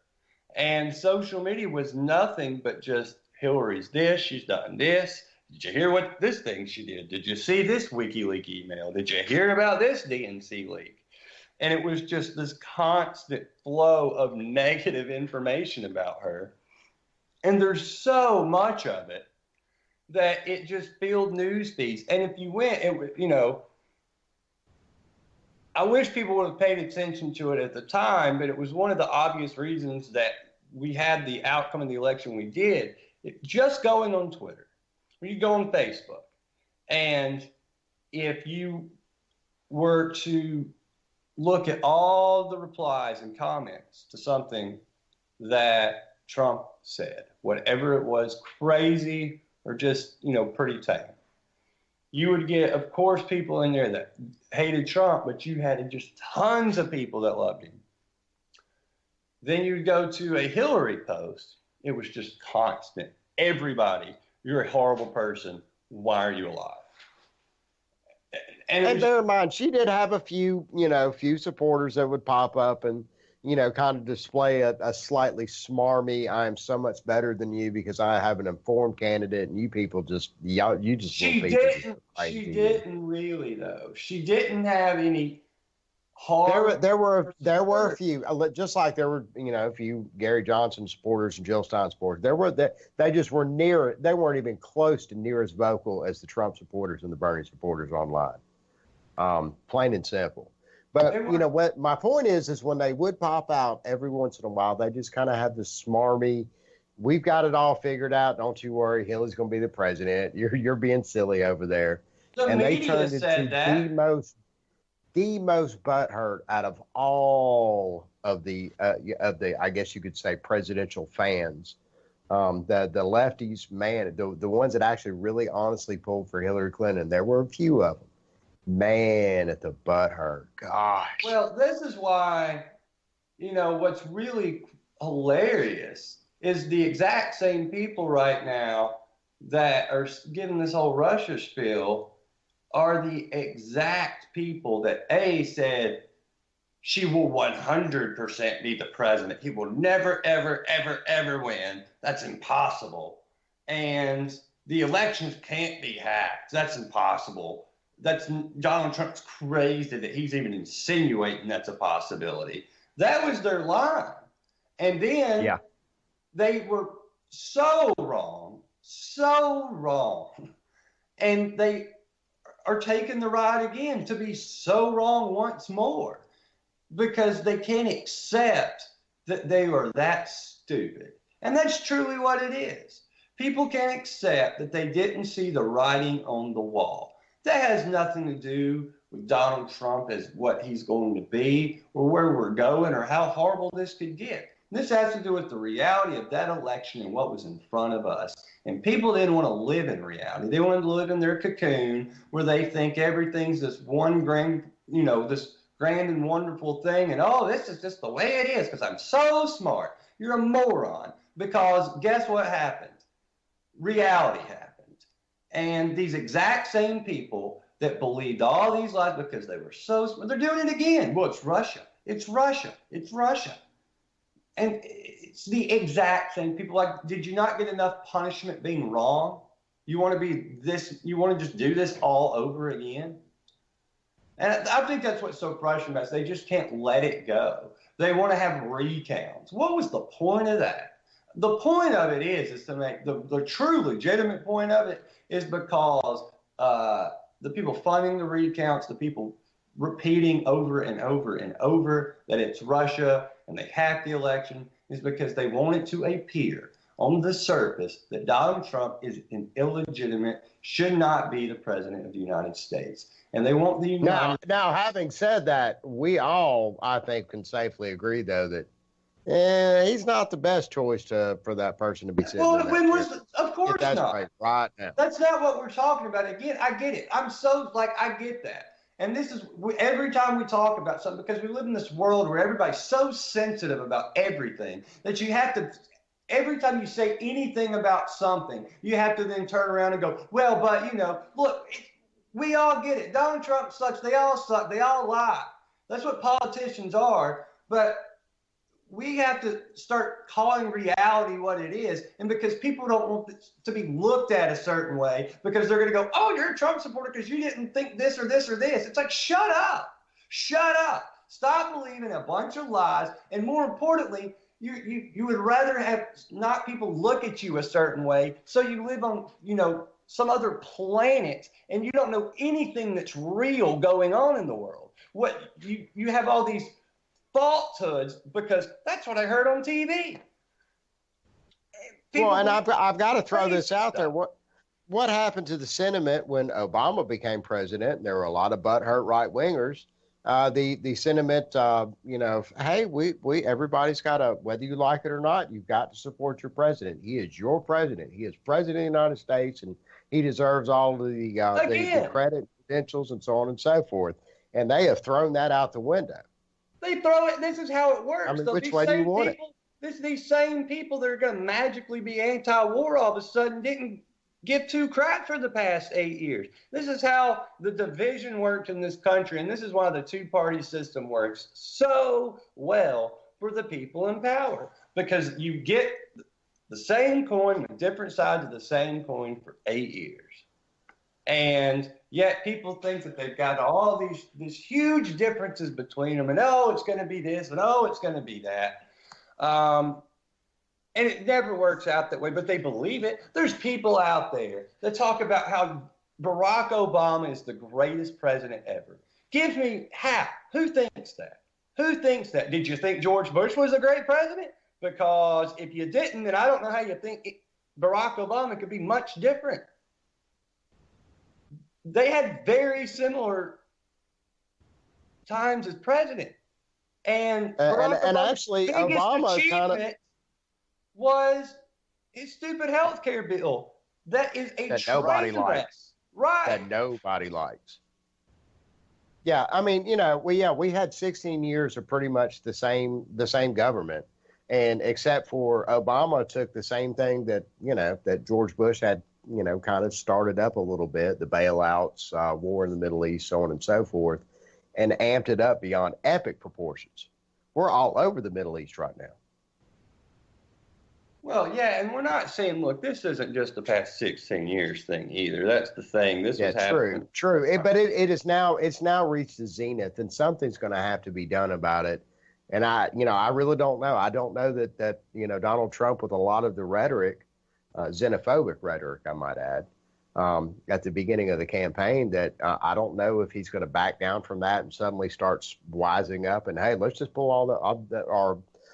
And social media was nothing but just Hillary's this, she's done this. Did you hear what this thing she did? Did you see this WikiLeaks email? Did you hear about this DNC leak? And it was just this constant flow of negative information about her. And there's so much of it that it just filled news feeds. And if you went, I wish people would have paid attention to it at the time, but it was one of the obvious reasons that we had the outcome of the election we did. Just going on Twitter, you go on Facebook, and if you were to look at all the replies and comments to something that Trump said, whatever it was, crazy or just, pretty tame, you would get, of course, people in there that hated Trump, but you had just tons of people that loved him. Then you'd go to a Hillary post. It was just constant. Everybody, you're a horrible person. Why are you alive? And bear in mind, she did have a few supporters that would pop up and, kind of display a slightly smarmy, I'm so much better than you because I have an informed candidate, and you people you just. She didn't really, though. She didn't have any hard. There were a few, just like there were, a few Gary Johnson supporters and Jill Stein supporters. They just were they weren't even close to near as vocal as the Trump supporters and the Bernie supporters online. Plain and simple. But what my point is when they would pop out every once in a while, they just kind of have this smarmy, we've got it all figured out. Don't you worry, Hillary's going to be the president. You're being silly over there. And they turned into the most butthurt out of all of the I guess you could say presidential fans. The lefties, man, the ones that actually really honestly pulled for Hillary Clinton, there were a few of them. Man, at the butthurt. Gosh. Well, this is why, what's really hilarious is the exact same people right now that are giving this whole Russia spiel are the exact people that said she will 100% be the president. He will never, ever, ever, ever win. That's impossible. And the elections can't be hacked. That's impossible. Donald Trump's crazy that he's even insinuating that's a possibility. That was their line. And then they were so wrong. And they are taking the ride again to be so wrong once more because they can't accept that they are that stupid. And that's truly what it is. People can't accept that they didn't see the writing on the wall. That has nothing to do with Donald Trump as what he's going to be or where we're going or how horrible this could get. This has to do with the reality of that election and what was in front of us. And people didn't want to live in reality. They wanted to live in their cocoon where they think everything's this one grand, this grand and wonderful thing. And, oh, this is just the way it is because I'm so smart. You're a moron. Because guess what happened? Reality happened. And these exact same people that believed all these lies because they were so smart, they're doing it again. Well, it's Russia. It's Russia. It's Russia. And it's the exact same people. Like, did you not get enough punishment being wrong? You want to be this, you want to just do this all over again? And I think that's what's so frustrating about it. They just can't let it go. They want to have recounts. What was the point of that? The point of it is to make the true legitimate point of it is because the people funding the recounts, the people repeating over and over and over that it's Russia and they hacked the election is because they want it to appear on the surface that Donald Trump is an illegitimate, should not be the president of the United States. And they want the United Now, having said that, we all, I think, can safely agree, though, that he's not the best choice for that person to be sitting in that chair. Of course not. Right now. That's not what we're talking about. Again, I get it. I get that. And this is every time we talk about something, because we live in this world where everybody's so sensitive about everything that you have to, every time you say anything about something, you have to then turn around and go, well, but, look, we all get it. Donald Trump sucks. They all suck. They all lie. That's what politicians are. But we have to start calling reality what it is. And because people don't want this to be looked at a certain way, because they're going to go, oh, you're a Trump supporter because you didn't think this or this or this. It's like, shut up. Shut up. Stop believing a bunch of lies. And more importantly, you would rather have not people look at you a certain way. So you live on, some other planet and you don't know anything that's real going on in the world. What you have all these falsehoods because that's what I heard on TV. Well, and I've got to throw this out there. What happened to the sentiment when Obama became president? And there were a lot of butthurt right wingers. The sentiment, hey, we everybody's got to, whether you like it or not, you've got to support your president. He is your president. He is president of the United States, and he deserves all of the credit, credentials, and so on and so forth. And they have thrown that out the window. They throw it. This is how it works. I mean, which way do you want it? These same people that are going to magically be anti-war all of a sudden didn't give two crap for the past 8 years. This is how the division works in this country, and this is why the two-party system works so well for the people in power, because you get the same coin with different sides of the same coin for 8 years. And yet people think that they've got all these huge differences between them, and oh, it's going to be this, and oh, it's going to be that. And it never works out that way, but they believe it. There's people out there that talk about how Barack Obama is the greatest president ever. Give me how? Who thinks that? Who thinks that? Did you think George Bush was a great president? Because if you didn't, then I don't know how you think Barack Obama could be much different. They had very similar times as president. And actually, Obama kind of was his stupid health care bill. That is that nobody likes. Right. That nobody likes. Yeah, I mean, we had 16 years of pretty much the same government, and except for Obama took the same thing that that George Bush had kind of started up a little bit, the bailouts, war in the Middle East, so on and so forth. and amped it up beyond epic proportions. We're all over the Middle East right now. Well, yeah, and we're not saying, look, this isn't just the past 16 years thing either. That's the thing. This was happening. True. But it's now reached the zenith, and something's going to have to be done about it. And I really don't know. I don't know that Donald Trump, with a lot of the rhetoric, xenophobic rhetoric, I might add, at the beginning of the campaign, that I don't know if he's going to back down from that and suddenly starts wising up and, hey, let's just pull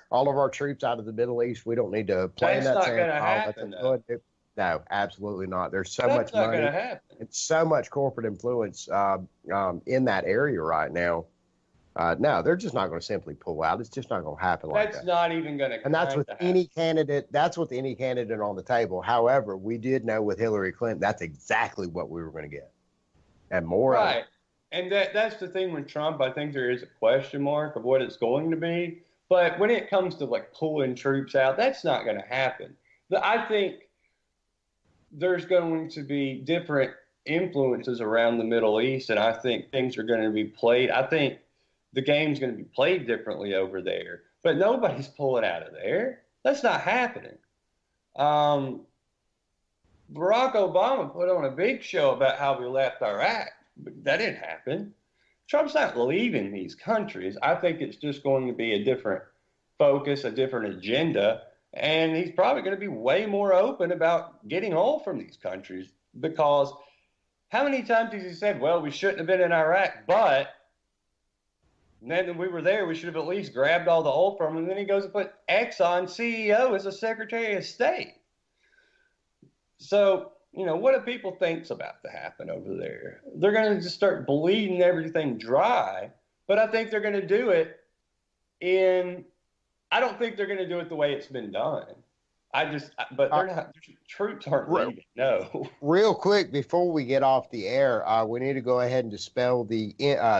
all of our troops out of the Middle East. We don't need to play in that sand. That's not going to happen. No, absolutely not. There's so much money and so much corporate influence in that area right now. No, they're just not going to simply pull out. It's just not going to happen like that. That's not even going to. And that's with any candidate. That's with any candidate on the table. However, we did know with Hillary Clinton, that's exactly what we were going to get, and more. Right, and that's the thing with Trump. I think there is a question mark of what it's going to be. But when it comes to like pulling troops out, that's not going to happen. I think there's going to be different influences around the Middle East, and I think things are going to be played. I think the game's going to be played differently over there. But nobody's pulling out of there. That's not happening. Barack Obama put on a big show about how we left Iraq, but that didn't happen. Trump's not leaving these countries. I think it's just going to be a different focus, a different agenda, and he's probably going to be way more open about getting off from these countries, because how many times has he said, well, we shouldn't have been in Iraq, but then we were there, we should have at least grabbed all the oil from them, and then he goes and put Exxon CEO as a Secretary of State. So, what do people think about to happen over there? They're going to just start bleeding everything dry, but I think they're going to do it I don't think they're going to do it the way it's been done. But they're not, troops aren't leaving, no. Real quick, before we get off the air, we need to go ahead and dispel the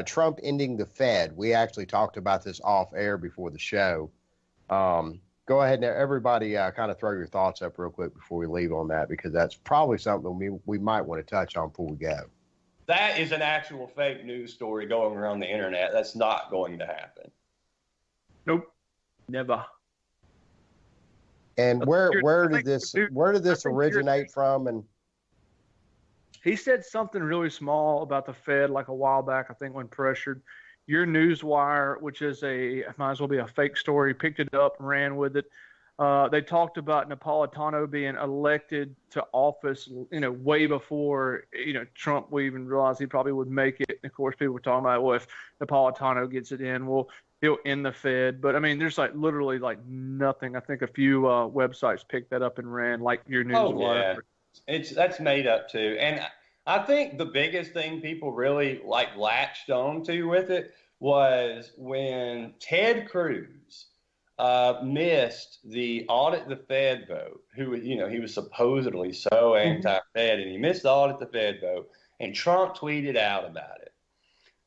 Trump ending the Fed. We actually talked about this off air before the show. Go ahead now, everybody, kind of throw your thoughts up real quick before we leave on that, because that's probably something we might want to touch on before we go. That is an actual fake news story going around the internet. That's not going to happen. Nope, never. And where did this originate from? And he said something really small about the Fed like a while back, I think, when pressured. Your Newswire, which is might as well be a fake story, picked it up and ran with it. They talked about Napolitano being elected to office, way before, Trump would even realize he probably would make it. And of course, people were talking about, well, if Napolitano gets it in, well, he'll end the Fed. But I mean, there's literally nothing. I think a few websites picked that up and ran, like your Newswire. Oh, yeah. That's made up too. And I think the biggest thing people really latched onto with it was when Ted Cruz missed the audit the Fed vote. He was supposedly so anti-Fed, and he missed the audit the Fed vote. And Trump tweeted out about it,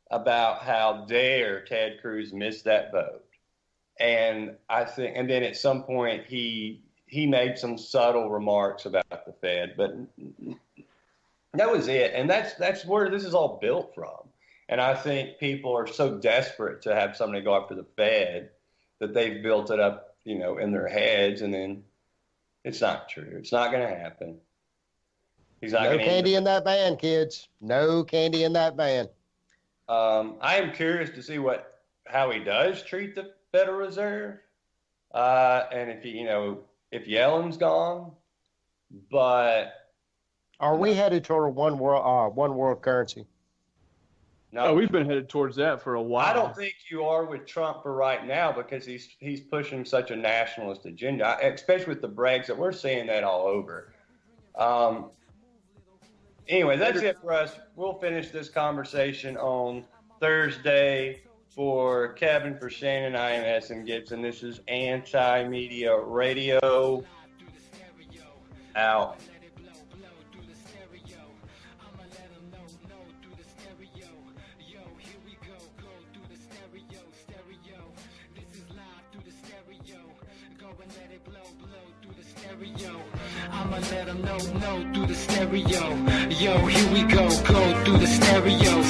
about how dare Ted Cruz miss that vote. And and then at some point he made some subtle remarks about the Fed, but that was it. And that's where this is all built from. And I think people are so desperate to have somebody go after the Fed that they've built it up, in their heads. And then it's not true. It's not going to happen. He's not. No candy in that van, kids. No candy in that van. I am curious to see how he does treat the Federal Reserve, and if Yellen's gone. But are we headed toward one world currency? No, we've been headed towards that for a while. I don't think you are with Trump for right now, because he's pushing such a nationalist agenda, especially with the Brexit. We're seeing that all over. Anyway, that's it for us. We'll finish this conversation on Thursday. For Kevin, for Shannon, I am S.M. Gibson. This is Anti-Media Radio. Out. I'ma let them know through the stereo. Yo, here we go through the stereo.